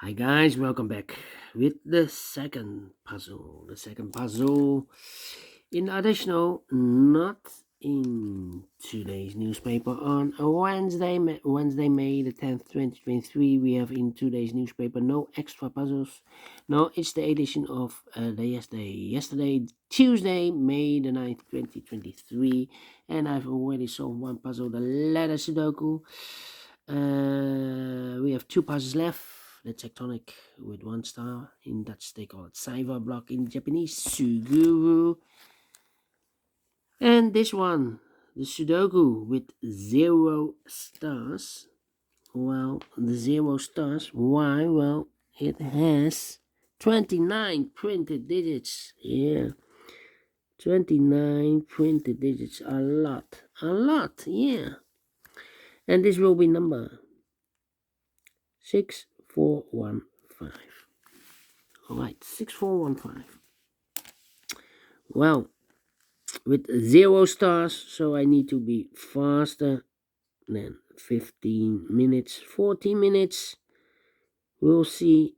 Hi guys, welcome back with the second puzzle. The second puzzle in additional, not in today's newspaper on a Wednesday, May the 10th, 2023. We have in today's newspaper no extra puzzles. No, it's the edition of the yesterday, Tuesday, May the 9th, 2023. And I've already solved one puzzle, the letter Sudoku. We have two puzzles left. The tectonic with 1 star. In Dutch, they call it Saiva block. In Japanese, Suguru. And this one, the Sudoku with 0 stars. Well, the 0 stars. Why? Well, it has 29 printed digits. Yeah. 29 printed digits. A lot. A lot. Yeah. And this will be number 6415. Alright, 6415. Well, with 0 stars, so I need to be faster than 15 minutes. 14 minutes. We'll see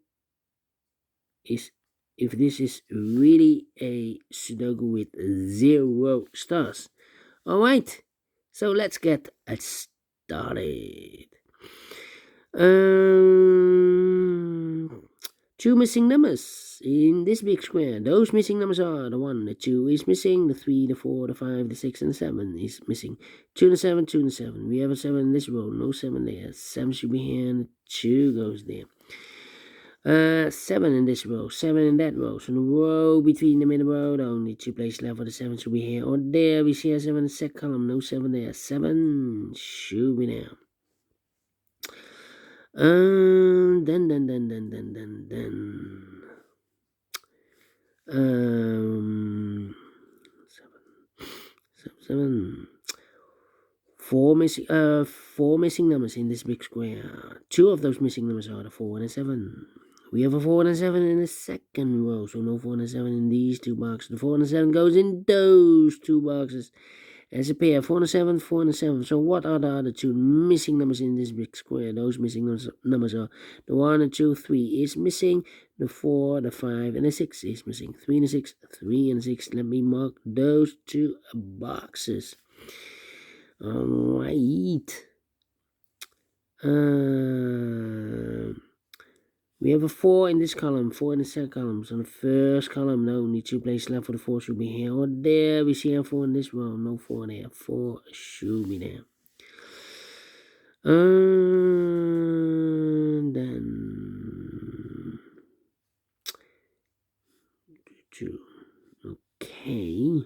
is if this is really a Sudoku with 0 stars. Alright, so let's get started. Two missing numbers in this big square. Those missing numbers are the 1, the 2 is missing, the 3, the 4, the 5, the 6, and the 7 is missing. 2 and 7, 2 and 7. We have a 7 in this row, no 7 there. 7 should be here, and the 2 goes there. 7 in this row, 7 in that row. So the row between the middle row, the only 2 places left for the 7 should be here or there. We see a 7 in the second column, no 7 there. 7 should be there. Then. 7. Four missing numbers in this big square. 2 of those missing numbers are the 4 and the 7. We have a 4 and a 7 in the second row, so no 4 and a 7 in these 2 boxes. The 4 and a 7 goes in those 2 boxes as a pair. 4 and a 7, 4 and a 7. So what are the other 2 missing numbers in this big square? Those missing numbers are the 1 and 2, 3 is missing. The 4, the 5, and the 6 is missing. 3 and a 6, 3 and 6. Let me mark those 2 boxes. Alright. We have a 4 in this column, 4 in the second column. So in the first column, the only 2 places left for the 4 should be here or there. We see a 4 in this row, no 4 there. 4 should be there. And then 2. Okay.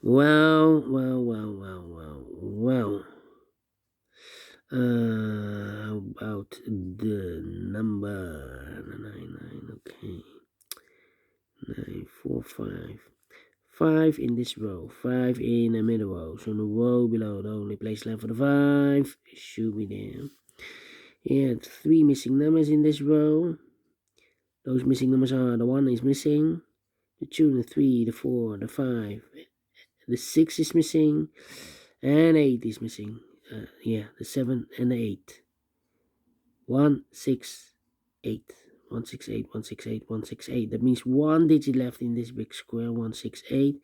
Well. How about the number 9? Okay. 9, 4, 5. 5 in this row, 5 in the middle row. So the row below, the only place left for the 5 should be there. Yeah, 3 missing numbers in this row. Those missing numbers are the 1 is missing, the 2, the 3, the 4, the 5, the 6 is missing, and 8 is missing. The 7 and the 8. 1, 6, 8. 1, 6, 8, 1, 6, 8, 1, 6, 8. That means 1 digit left in this big square. 1, 6, 8.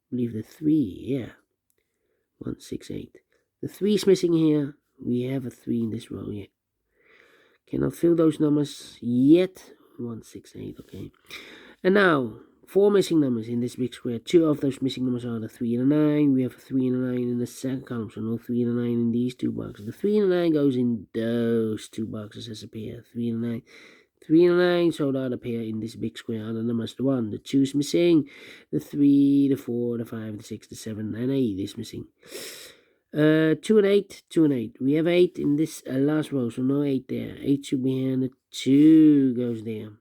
Leave the 3. Yeah. 1, 6, 8. The 3 is missing here. We have a 3 in this row. Yeah. Cannot fill those numbers yet. 1, 6, 8. Okay. And now 4 missing numbers in this big square. 2 of those missing numbers are the 3 and the 9. We have a 3 and a 9 in the second column, so no 3 and a 9 in these 2 boxes. The 3 and the 9 goes in those 2 boxes as a pair. 3 and 9. 3 and 9, so the other pair in this big square are the numbers. The 1, the 2 is missing. The 3, the 4, the 5, the 6, the 7, and 8 is missing. 2 and 8, 2 and 8. We have 8 in this last row, so no 8 there. 8 should be here, and the 2 goes there.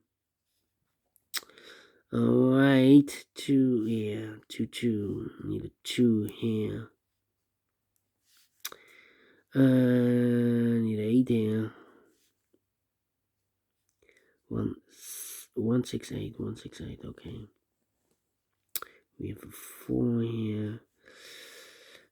Alright, 2 here, 2, 2. Need a 2 here. Need 8 here. 1, 6, 8, 1, 6, 8, okay. We have a 4 here.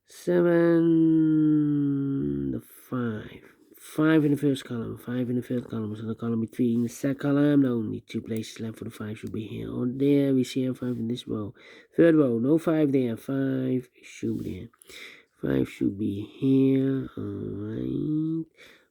7, the 5. 5 in the first column, 5 in the third column, so the column between the second column, only 2 places left for the 5 should be here or there. We see a 5 in this row. Third row, no 5 there, 5 should be there. 5 should be here, alright.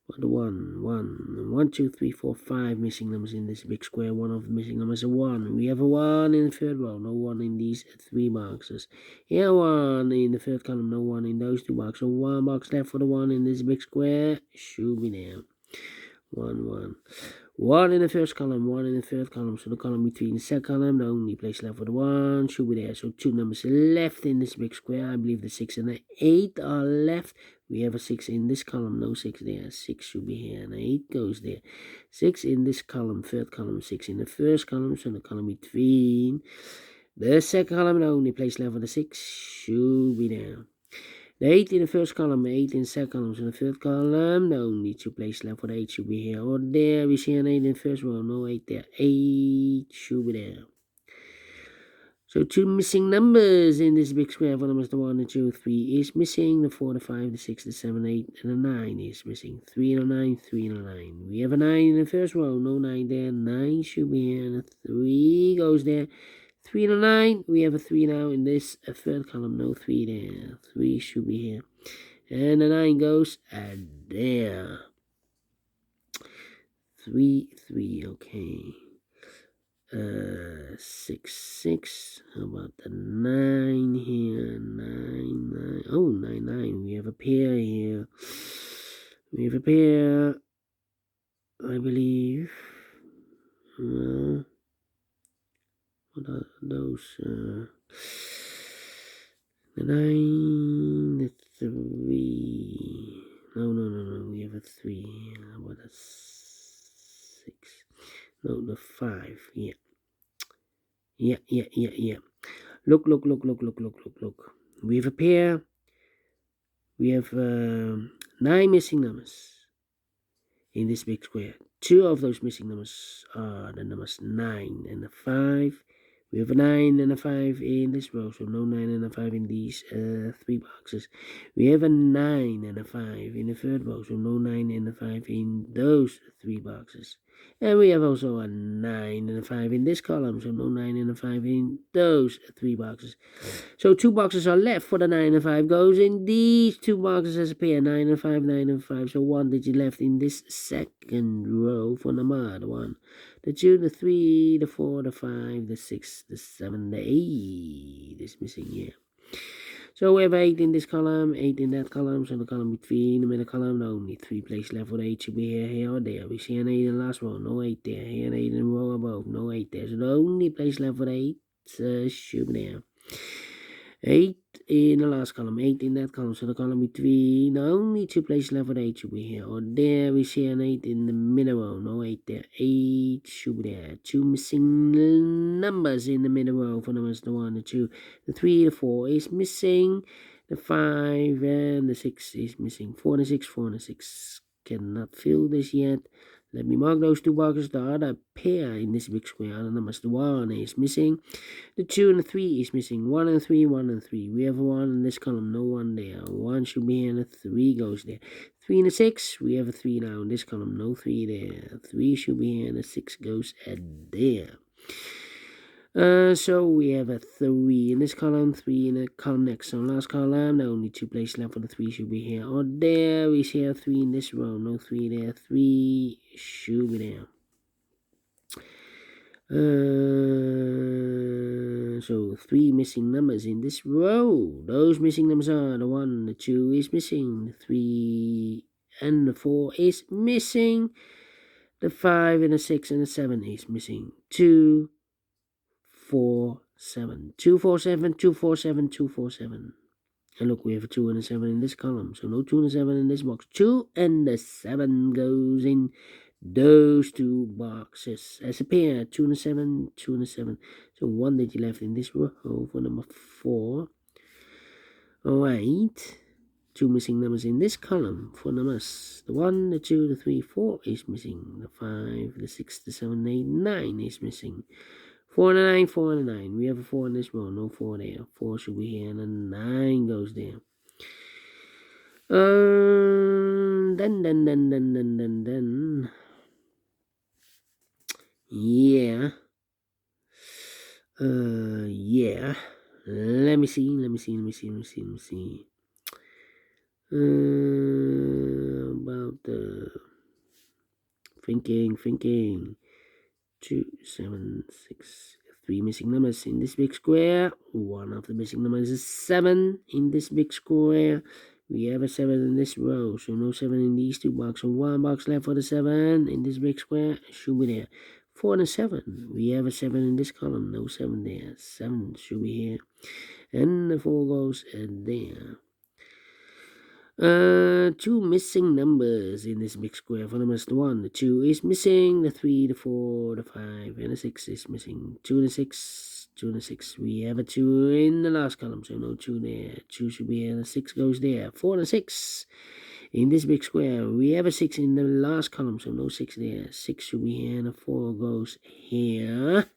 What, 1, 2, 3, 4, 5 missing numbers in this big square. One of the missing numbers is a 1. We have a 1 in the third row, no 1 in these 3 boxes. Here, 1 in the third column, no 1 in those 2 boxes. So 1 box left for the 1 in this big square. Should be there. 1. 1 in the first column, 1 in the third column. So the column between the second column, the only place left for the 1 should be there. So 2 numbers left in this big square. I believe the 6 and the 8 are left. We have a 6 in this column, no 6 there. 6 should be here, and 8 goes there. 6 in this column, third column, 6 in the first column. So the column between the second column, the only place left for the 6 should be there. The 8 in the first column, 8 in the second column, so the third column, the only 2 places left for the 8 should be here or there. We see an 8 in the first row, no 8 there. 8 should be there. So 2 missing numbers in this big square. One of them is the 1, the 2, 3 is missing. The 4, the 5, the 6, the 7, 8, and the 9 is missing. 3 and a 9, 3 and a 9. We have a 9 in the first row, no 9 there. 9 should be here, and a 3 goes there. 3 and a 9, we have a 3 now in this third column, no 3 there. 3 should be here. And the 9 goes there. 3, okay. 6. How about the 9 here? 9. Oh, 9. We have a pair here. We have a pair, I believe. What are those? The 9, the 3. No. We have a 3. How about a 6? No, the 5. Yeah. Look. We have a pair. We have 9 missing numbers in this big square. 2 of those missing numbers are the numbers 9 and 5. We have a 9 and a 5 in this row, so no 9 and a 5 in these 3 boxes. We have a 9 and a 5 in the third row, so no 9 and a 5 in those 3 boxes. And we have also a 9 and a 5 in this column, so no 9 and a 5 in those 3 boxes. So 2 boxes are left for the 9 and 5 goes in these 2 boxes as a pair, 9 and 5, 9 and 5. So 1 digit left in this second row for the 1. The 2, the 3, the 4, the 5, the 6, the 7, the 8 is missing here. So we have 8 in this column, 8 in that column, so the column between the middle column, only 3 places left for the 8 should be here or there. We see an 8 in the last row, no 8 there. Here an 8 in the row above, no 8 there. So the only place left for the 8 should be there. 8 in the last column, 8 in that column, so the column between the only 2 places left for the 8 should be here or there. We see an 8 in the middle row, no 8 there. 8 should be there. 2 missing numbers in the middle row for numbers the 1, the 2, the 3, the 4 is missing. The 5 and the 6 is missing. 4 and the 6, 4 and the 6 cannot fill this yet. Let me mark those 2 boxes. The other pair in this big square, the numbers the 1 is missing. The 2 and the 3 is missing. 1 and 3, 1 and 3. We have a 1 in this column, no 1 there. 1 should be here and a 3 goes there. 3 and a 6, we have a 3 now in this column, no 3 there. 3 should be here and a 6 goes there. So we have a 3 in this column, 3 in the column next. So last column, the only 2 places left for the 3 should be here or there. We see a 3 in this row, no 3 there. 3 should be there. So 3 missing numbers in this row. Those missing numbers are the 1, the 2 is missing, the 3 and the 4 is missing, the 5 and the 6 and the 7 is missing. 2, 4, 7. 2, 4, 7, 2, 4, 7, 2, 4, 7. And look, we have a 2 and a 7 in this column. So no 2 and a 7 in this box. 2 and the 7 goes in those 2 boxes as a pair. 2 and a 7, 2 and a 7. So 1 digit left in this row for number 4. Alright. 2 missing numbers in this column for numbers. The 1, the 2, the 3, 4 is missing. The 5, the 6, the 7, 8, 9 is missing. 4 and a 9, 4 and a 9. We have a 4 in this row, no 4 there. 4 should be here, and a 9 goes there. Yeah. Yeah. Let me see. About the thinking. 2, 7, 6, 3 missing numbers in this big square. One of the missing numbers is 7 in this big square. We have a 7 in this row, so no 7 in these two boxes. So one box left for the 7 in this big square. Should be there. 4 and a 7. We have a 7 in this column. No 7 there. 7 should be here. And the 4 goes there. 2 missing numbers in this big square. For numbers, the 1, the 2 is missing, the 3, the 4, the 5, and the 6 is missing. 2 and a 6, 2 and a 6. We have a 2 in the last column, so no 2 there. 2 should be here, the 6 goes there. 4 and a 6 in this big square. We have a 6 in the last column, so no 6 there. 6 should be here, and the 4 goes here.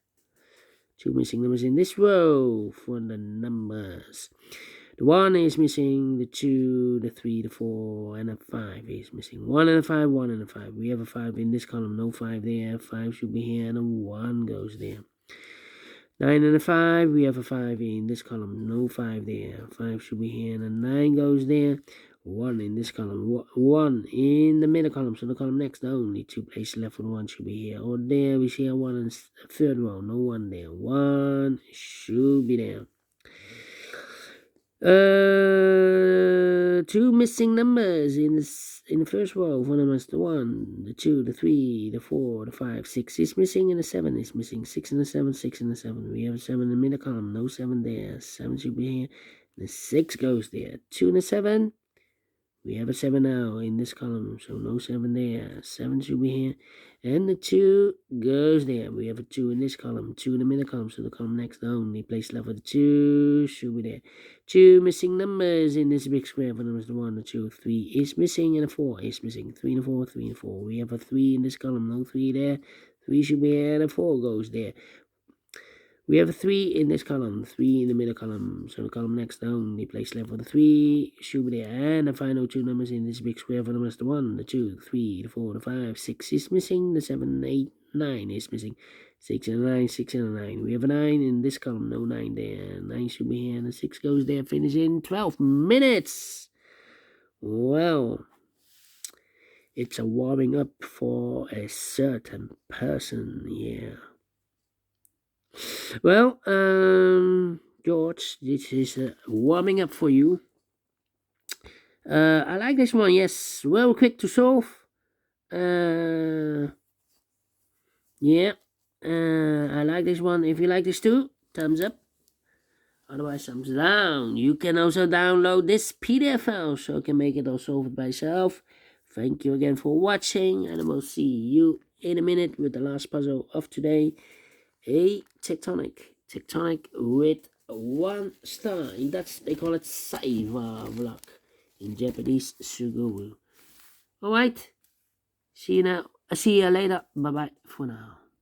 2 missing numbers in this row for the numbers. The 1 is missing, the 2, the 3, the 4, and the 5 is missing. 1 and a 5, 1 and a 5. We have a 5 in this column, no 5 there. 5 should be here, and a 1 goes there. 9 and a 5, we have a 5 in this column, no 5 there. 5 should be here, and a 9 goes there. 1 in this column, 1 in the middle column, so the column next, only 2 places left for the 1 should be here. Or there, we see a 1 in the third row, no 1 there. 1 should be there. 2 missing numbers in the first row. For numbers, the 1, the 2, the 3, the 4, the 5, 6 is missing, and the 7 is missing. 6 and the 7, 6 and the 7. We have a 7 in the middle column, no 7 there. 7 should be here. The 6 goes there. 2 and the 7. We have a 7 now in this column, so no 7 there. 7 should be here. And the 2 goes there. We have a 2 in this column, 2 in the middle column, so the column next, the only place left for the 2 should be there. 2 missing numbers in this big square. For numbers, the 1, the 2, 3 is missing, and the 4 is missing. 3 and the 4, 3 and 4. We have a 3 in this column, no 3 there. 3 should be here, and the 4 goes there. We have a 3 in this column, 3 in the middle column, so the column next, the only place left for the 3 should be there. And the final 2 numbers in this big square. For numbers, the 1, the 2, 3, the 4, the 5, 6 is missing, the 7, 8, 9 is missing. 6 and a 9, 6 and a 9. We have a 9 in this column, no 9 there. 9 should be here, and the 6 goes there. Finish in 12 minutes. Well, it's a warming up for a certain person, yeah. Well, George, this is warming up for you. I like this one, yes. Well quick to solve. Yeah. I like this one. If you like this too, thumbs up. Otherwise, thumbs down. You can also download this PDF file so you can make it or solve it by yourself. Thank you again for watching, and I will see you in a minute with the last puzzle of today. A tectonic with 1 star. In Dutch they call it cijferblok. In Japanese, sudoku. Alright, see you later. Bye bye for now.